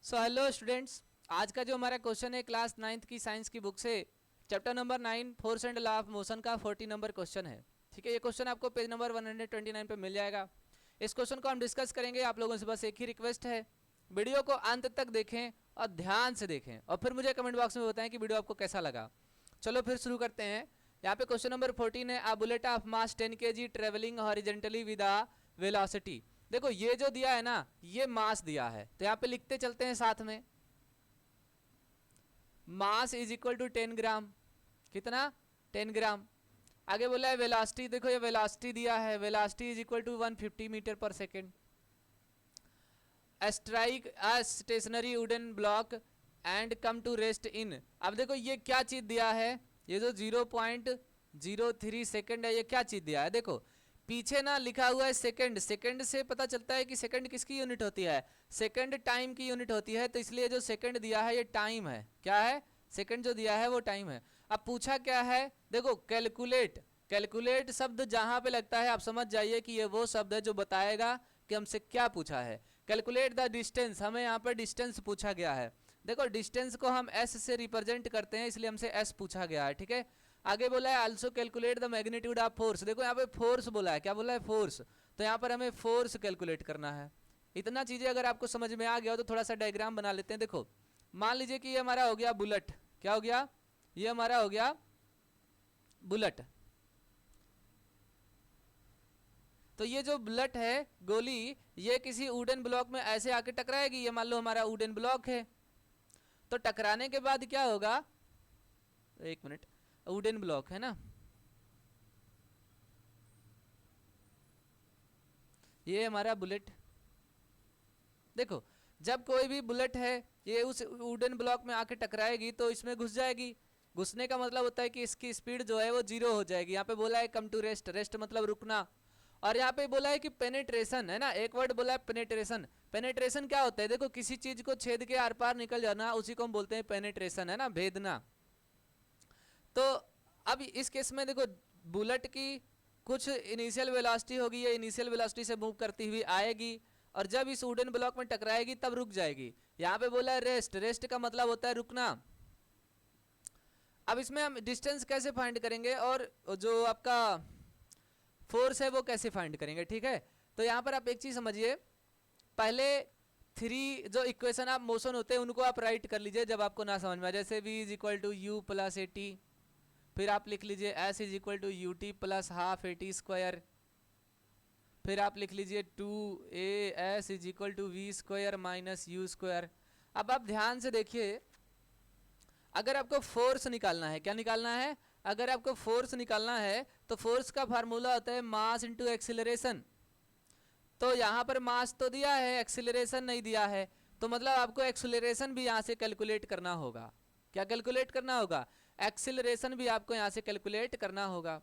Hello students, आज का जो हमारा क्वेश्चन है क्लास 9th की साइंस की बुक से chapter number 9 force and law of motion का 40 नंबर क्वेश्चन है। ठीक है, ये क्वेश्चन आपको पेज नंबर 129 पे मिल जाएगा। इस क्वेश्चन को हम डिस्कस करेंगे। आप लोगों से बस एक ही रिक्वेस्ट है, वीडियो को अंत तक देखें और ध्यान से देखें और फिर मुझे कमेंट बॉक्स में बताएं कि वीडियो आपको कैसा लगा। चलो फिर शुरू करते हैं। यहाँ पे क्वेश्चन नंबर 14 है, a bullet of mass 10 kg travelling horizontally with a velocity. देखो ये जो दिया है ना, ये मास दिया है, तो यहाँ पे लिखते चलते हैं साथ में। मास इज इक्वल टू 10 ग्राम। कितना? 10 ग्राम। आगे बोला है वेलोसिटी, देखो ये वेलोसिटी दिया है, velocity is equal to 150 meter पर second. Strike a stationary wooden block and come to rest in. अब देखो ये क्या चीज दिया है, ये जो 0.03 सेकेंड है, ये क्या चीज दिया है? देखो पीछे ना लिखा हुआ है सेकंड। सेकंड से पता चलता है कि सेकंड किसकी यूनिट होती है? सेकंड टाइम की यूनिट होती है, तो इसलिए जो सेकंड दिया है ये टाइम है। क्या है? सेकंड जो दिया है वो टाइम है। अब पूछा क्या है? देखो कैलकुलेट। कैलकुलेट शब्द जहां पे लगता है आप समझ जाइए कि ये वो शब्द है जो बताएगा कि हमसे क्या पूछा है। कैलकुलेट द डिस्टेंस, हमें यहाँ पर डिस्टेंस पूछा गया है। देखो डिस्टेंस को हम एस से रिप्रेजेंट करते हैं, इसलिए हमसे एस पूछा गया है। ठीक है, आगे बोला है also calculate the magnitude of force. देखो यहाँ पे फोर्स बोला है, क्या बोला है? फोर्स। तो यहाँ पर हमें फोर्स कैलकुलेट करना है। इतना चीजें अगर आपको समझ में आ गया हो तो थोड़ा सा डायग्राम बना लेते हैं। देखो मान लीजिए कि ये हमारा हो गया बुलेट। क्या हो गया? ये हमारा हो गया बुलेट। तो ये जो बुलेट है गोली, ये किसी वुडन ब्लॉक में ऐसे आके टकराएगी। ये मान लो हमारा वुडन ब्लॉक है, तो टकराने के बाद क्या होगा? एक मिनट, वुडन ब्लॉक है ना, ये हमारा बुलेट। देखो जब कोई भी बुलेट है ये उस वुडन ब्लॉक में आके टकराएगी तो इसमें घुस जाएगी। घुसने का मतलब होता है कि इसकी स्पीड जो है वो 0 हो जाएगी। यहाँ पे बोला है कम टू रेस्ट। रेस्ट मतलब रुकना। और यहाँ पे बोला है कि पेनेट्रेशन है ना, एक वर्ड बोला है पेनेट्रेशन। पेनेट्रेशन क्या होता है? देखो किसी चीज को छेद के आर पार निकल जाना, उसी को हम बोलते हैं पेनेट्रेशन, है ना, भेदना। तो अब इस केस में देखो बुलेट की कुछ इनिशियल वेलोसिटी होगी, ये इनिशियल वेलोसिटी से मूव करती हुई आएगी और जब इस वुडन ब्लॉक में टकराएगी तब रुक जाएगी। यहाँ पे बोला है रेस्ट। रेस्ट का मतलब होता है रुकना। अब इसमें हम डिस्टेंस कैसे फाइंड करेंगे और जो आपका फोर्स है वो कैसे फाइंड करेंगे? ठीक है, तो यहाँ पर आप एक चीज समझिए। पहले थ्री जो इक्वेशन आप मोशन होते हैं उनको आप राइट कर लीजिए जब आपको ना समझ में आए। जैसे v is equal to u plus a t, फिर आप लिख लीजिए s is equal to u t plus half a t square, फिर आप लिख लीजिए 2as is equal to v square minus u square. अब आप ध्यान से देखिए, अगर आपको फोर्स निकालना है, क्या निकालना है? अगर आपको फोर्स निकालना है तो फोर्स का फार्मूला होता है मास इंटू एक्सिलरेशन। तो यहाँ पर मास तो दिया है, एक्सिलरेशन नहीं दिया है, तो मतलब आपको एक्सिलरेशन भी यहाँ से कैलकुलेट करना होगा। क्या कैलकुलेट करना होगा? एक्सिलरेशन भी आपको यहाँ से कैलकुलेट करना होगा।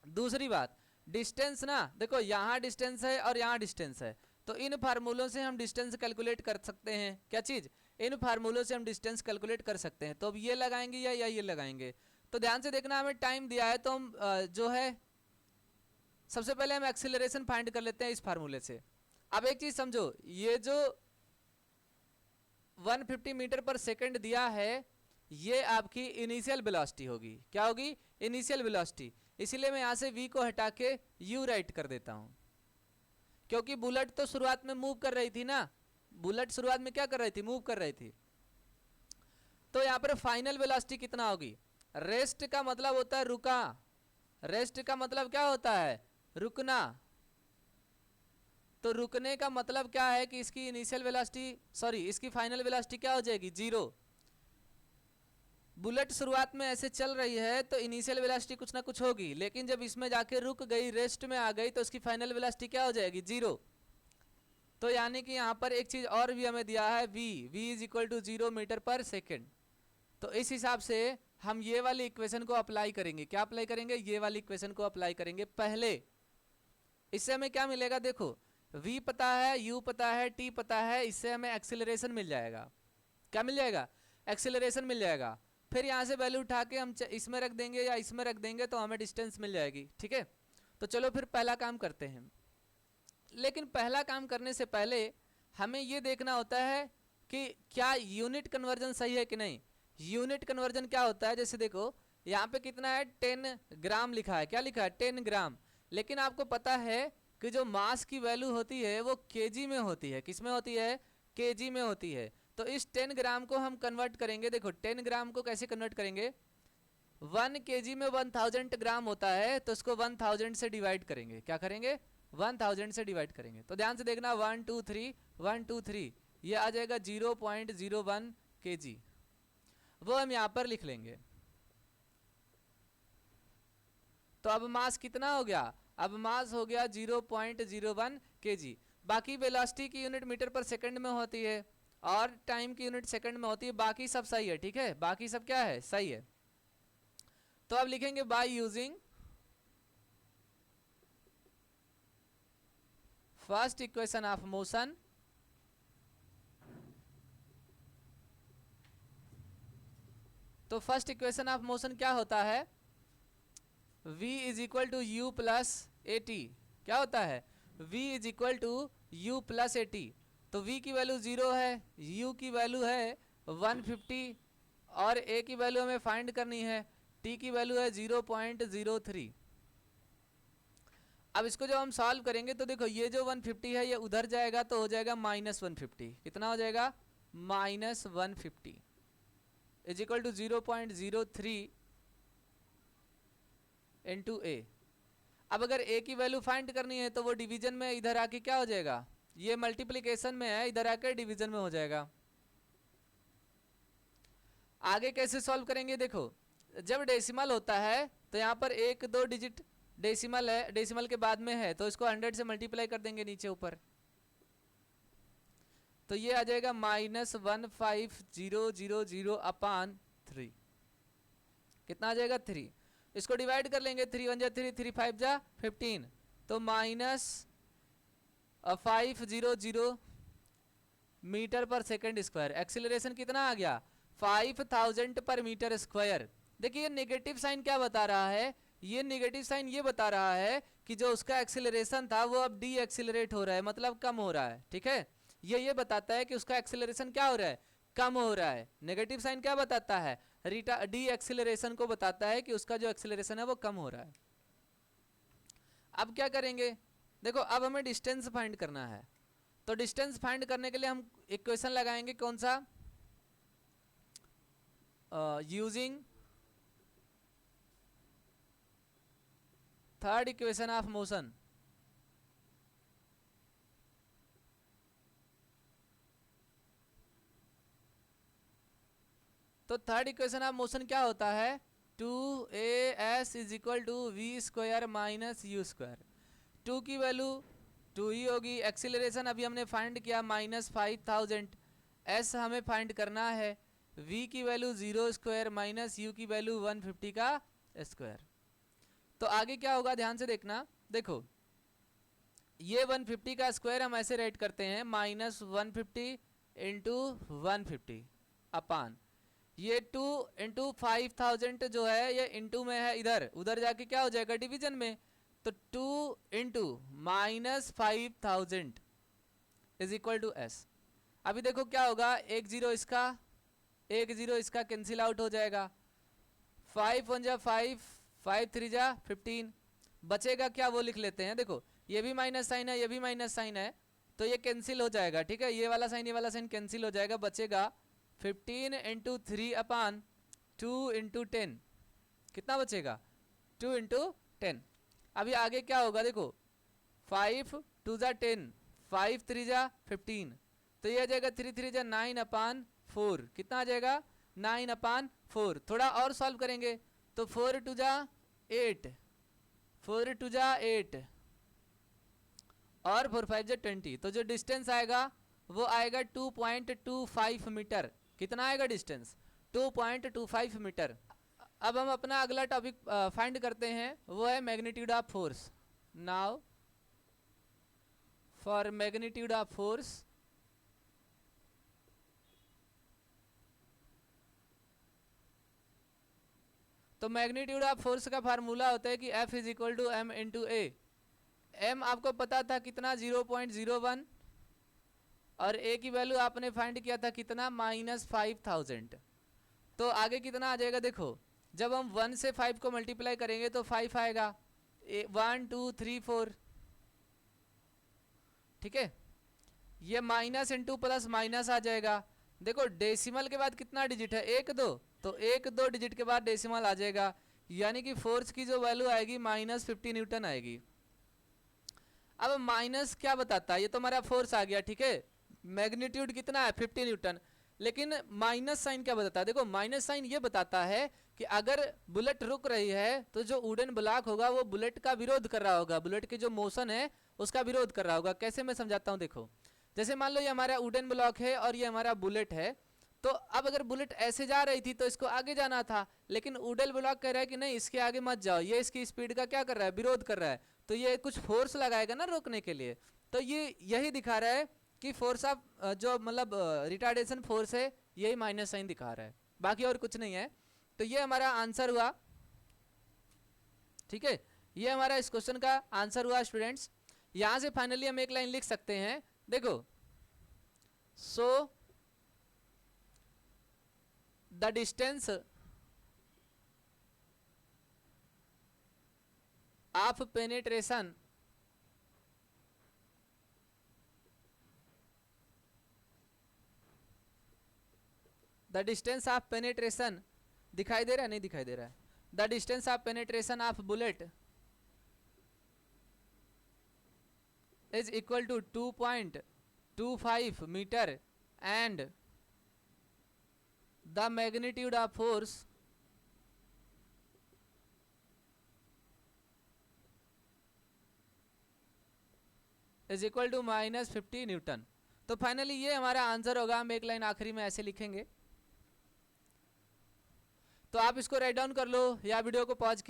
दूसरी बात, डिस्टेंस ना, देखो यहाँ डिस्टेंस है और यहाँ डिस्टेंस है, तो इन फार्मूलों से हम डिस्टेंस कैलकुलेट कर सकते हैं। क्या चीज? इन फार्मूलों से हम डिस्टेंस कैलकुलेट कर सकते हैं। तो अब ये लगाएंगे या ये लगाएंगे? तो ध्यान से देखना, हमें टाइम दिया है तो हम जो है सबसे पहले हम एक्सिलरेशन फाइंड कर लेते हैं इस फार्मूले से। अब एक चीज समझो, ये जो 150 मीटर पर सेकंड दिया है ये आपकी इनिशियल वेलोसिटी होगी। क्या होगी? Initial velocity. इसीलिए मैं यहां से v को हटा के u राइट कर देता हूं, क्योंकि बुलेट तो शुरुआत में मूव कर रही थी ना। बुलेट शुरुआत में क्या कर रही थी? मूव कर रही थी। तो यहां पर फाइनल वेलोसिटी कितना होगी? रेस्ट का मतलब होता है रुका। रेस्ट का मतलब क्या होता है? रुकना। तो रुकने का मतलब क्या है कि इसकी इनिशियल वेलोसिटी, सॉरी इसकी फाइनल वेलोसिटी क्या हो जाएगी? 0। बुलेट शुरुआत में ऐसे चल रही है तो इनिशियल वेलोसिटी कुछ ना कुछ होगी, लेकिन जब इसमें जाके रुक गई, रेस्ट में आ गई, तो उसकी फाइनल वेलोसिटी क्या हो जाएगी? 0। तो यानी कि यहाँ पर एक चीज और भी हमें दिया है, v is equal to 0 metre पर सेकेंड। तो इस हिसाब से हम ये वाली इक्वेशन को अप्लाई करेंगे। क्या अप्लाई करेंगे? ये वाली इक्वेशन को अप्लाई करेंगे पहले। इससे हमें क्या मिलेगा? देखो v पता है, u पता है, t पता है, इससे हमें एक्सिलरेशन मिल जाएगा। क्या मिल जाएगा? एक्सिलरेशन मिल जाएगा। फिर यहाँ से वैल्यू उठा के हम इसमें रख देंगे या इसमें रख देंगे तो हमें डिस्टेंस मिल जाएगी। ठीक है, तो चलो फिर पहला काम करते हैं। लेकिन पहला काम करने से पहले हमें ये देखना होता है कि क्या यूनिट कन्वर्जन सही है कि नहीं। यूनिट कन्वर्जन क्या होता है, जैसे देखो यहाँ पे कितना है 10 ग्राम लिखा है, क्या लिखा है 10 ग्राम, लेकिन आपको पता है कि जो मास की वैल्यू होती है वो केजी में होती है, किस में होती है, केजी में होती है। तो इस 10 ग्राम को हम कन्वर्ट करेंगे, देखो 10 ग्राम को कैसे कन्वर्ट करेंगे, 1 केजी में 1000 ग्राम होता है, तो इसको 1000 से डिवाइड करेंगे, क्या करेंगे 1000 से डिवाइड करेंगे। तो ध्यान से देखना 1 2 3 1 2 3, ये आ जाएगा 0.01 केजी, वो हम यहाँ पर लिख लेंगे। तो अब मास कितना हो गया, अब मास हो गया 0.01 केजी। बाकी वेलोसिटी की यूनिट मीटर पर सेकंड में होती है और टाइम की यूनिट सेकंड में होती है, बाकी सब सही है, ठीक है, बाकी सब क्या है, सही है। तो अब लिखेंगे by using first equation of motion तो फर्स्ट इक्वेशन ऑफ मोशन क्या होता है, v is equal to u plus a t, क्या होता है v is equal to u plus a t. तो v की वैल्यू 0 है, u की वैल्यू है 150 और a की वैल्यू हमें फाइंड करनी है, t की वैल्यू है 0.03। अब इसको जब हम सॉल्व करेंगे तो देखो ये जो 150 है ये उधर जाएगा तो हो जाएगा -150, कितना हो जाएगा -150 इज इक्वल टू 0.03 इंटू ए। अब अगर ए की वैल्यू फाइंड करनी है तो वो डिवीजन में इधर आके क्या हो जाएगा, ये मल्टीप्लिकेशन में है, इधर आकर डिवीजन में हो जाएगा। आगे कैसे सॉल्व करेंगे, देखो जब डेसिमल होता है तो यहाँ पर 1 2 डिजिट डेसिमल है, डेसिमल के बाद में है, तो इसको 100 से मल्टीप्लाई कर देंगे नीचे ऊपर, तो ये आ जाएगा -15000 अपान 3, कितना आ जाएगा 3। इसको डिवाइड कर लेंगे, 3 1 जा 3 3 5 जा 15, तो -500 मीटर पर सेकंड स्क्वायर। एक्सीलरेशन कितना आ गया 5000 पर मीटर स्क्वायर। देखिए नेगेटिव साइन क्या बता रहा है, ये नेगेटिव साइन ये बता रहा है कि जो उसका एक्सीलरेशन था वो अब डी एक्सीलरेट हो रहा है, मतलब कम हो रहा है, ठीक है, ये बताता है कि उसका एक्सीलरेशन क्या हो रहा है, कम हो रहा है। नेगेटिव साइन क्या बताता है, डी एक्सीलरेशन को बताता है कि उसका जो एक्सीलरेशन है वो कम हो रहा है। अब क्या करेंगे, देखो अब हमें डिस्टेंस फाइंड करना है, तो डिस्टेंस फाइंड करने के लिए हम इक्वेशन लगाएंगे, कौन सा, using third equation of motion. तो थर्ड इक्वेशन ऑफ मोशन क्या होता है, 2as is equal to v square minus u square. 2 की वैल्यू 2 ही होगी, एक्सीलरेशन अभी हमने फाइंड किया -5000, s हमें फाइंड करना है, v की वैल्यू 0 स्क्वायर माइनस u की वैल्यू 150 का स्क्वायर। तो आगे क्या होगा ध्यान से देखना, देखो ये 150 का स्क्वायर हम ऐसे राइट करते हैं -150 इंटू 150 अपान ये 2 इंटू 5000 जो है ये इंटू में है, इधर उधर जाके क्या हो जाएगा डिवीजन में, तो 2 into -5000 is equal to s. अभी देखो क्या होगा, 1 0 इसका 1 0 इसका कैंसिल आउट हो जाएगा, 5 1 जा 5 5 3 जा 15, बचेगा क्या वो लिख लेते हैं, देखो ये भी माइनस साइन है, ये भी माइनस साइन है, तो ये कैंसिल हो जाएगा, ठीक है, ये वाला साइन कैंसिल हो जाएगा, बचेगा 15 इंटू 3 अपान 2 इंटू 10, कितना बचेगा 2 इंटू 10। अभी आगे क्या होगा, देखो 5 2 जा 10 5 3 जा 15, तो ये आ जाएगा 3 3 जा 9 अपान 4, कितना आ जाएगा 9 अपान 4। थोड़ा और सॉल्व करेंगे तो 4 2 जा 8 4 2 जा 8 और 4 5 जा 20, तो जो डिस्टेंस आएगा वो आएगा 2.25 मीटर, कितना आएगा डिस्टेंस 2.25 मीटर। अब हम अपना अगला टॉपिक फाइंड करते हैं, वो है magnitude of force. Now for magnitude of force, तो मैग्नीट्यूड ऑफ फोर्स का फार्मूला होता है कि F is equal to m into a. M आपको पता था कितना 0.01, और ए की वैल्यू आपने फाइंड किया था कितना, -5000। तो आगे कितना आ जाएगा देखो, जब हम 1 से 5 को मल्टीप्लाई करेंगे तो 5 आएगा, 1 2 3 4, ठीक है। ये माइनस इंटू प्लस माइनस आ जाएगा। देखो डेसिमल के बाद कितना डिजिट है, 1 2, तो 1 2 डिजिट के बाद डेसिमल आ जाएगा, यानी कि फोर्स की जो वैल्यू आएगी -50 न्यूटन आएगी। अब माइनस क्या बताता है, ये तो हमारा फोर्स आ गया, ठीक है, मैग्नीट्यूड कितना है 50 न्यूटन, लेकिन माइनस साइन क्या बताता है, देखो माइनस साइन ये बताता है कि अगर बुलेट रुक रही है तो जो वुडन ब्लॉक होगा वो बुलेट का विरोध कर रहा होगा, बुलेट की जो मोशन है उसका विरोध कर रहा होगा। कैसे, मैं समझाता हूँ, देखो जैसे मान लो ये हमारा वुडन ब्लॉक है और ये हमारा बुलेट है, तो अब अगर बुलेट ऐसे जा रही थी तो इसको आगे जाना था, लेकिन वुडन ब्लॉक कह रहा है कि नहीं इसके आगे मत जाओ, ये इसकी स्पीड का क्या कर रहा है, विरोध कर रहा है, तो ये कुछ फोर्स लगाएगा ना रोकने के लिए। तो ये यही दिखा रहा है कि फोर्स ऑफ जो मतलब रिटार्डेशन फोर्स है, यही माइनस साइन दिखा रहा है, बाकी और कुछ नहीं है। तो ये हमारा आंसर हुआ, ठीक है, ये हमारा इस क्वेश्चन का आंसर हुआ स्टूडेंट्स। यहां से फाइनली हम एक लाइन लिख सकते हैं, देखो, so the distance of penetration the distance of penetration, दिखाई दे रहा है, नहीं दिखाई दे रहा है, the distance of penetration of bullet is equal to 2.25 meter and the magnitude of force is equal to -50 Newton. तो फाइनली ये हमारा आंसर होगा, हम एक लाइन आखिरी में ऐसे लिखेंगे। तो आप इसको राइट डाउन कर लो या वीडियो को पॉज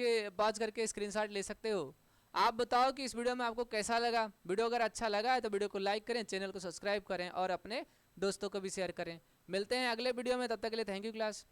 करके स्क्रीनशॉट ले सकते हो। आप बताओ कि इस वीडियो में आपको कैसा लगा। वीडियो अगर अच्छा लगा है तो वीडियो को लाइक करें, चैनल को सब्सक्राइब करें और अपने दोस्तों को भी शेयर करें। मिलते हैं अगले वीडियो में, तब तक के लिए थैंक यू क्लास।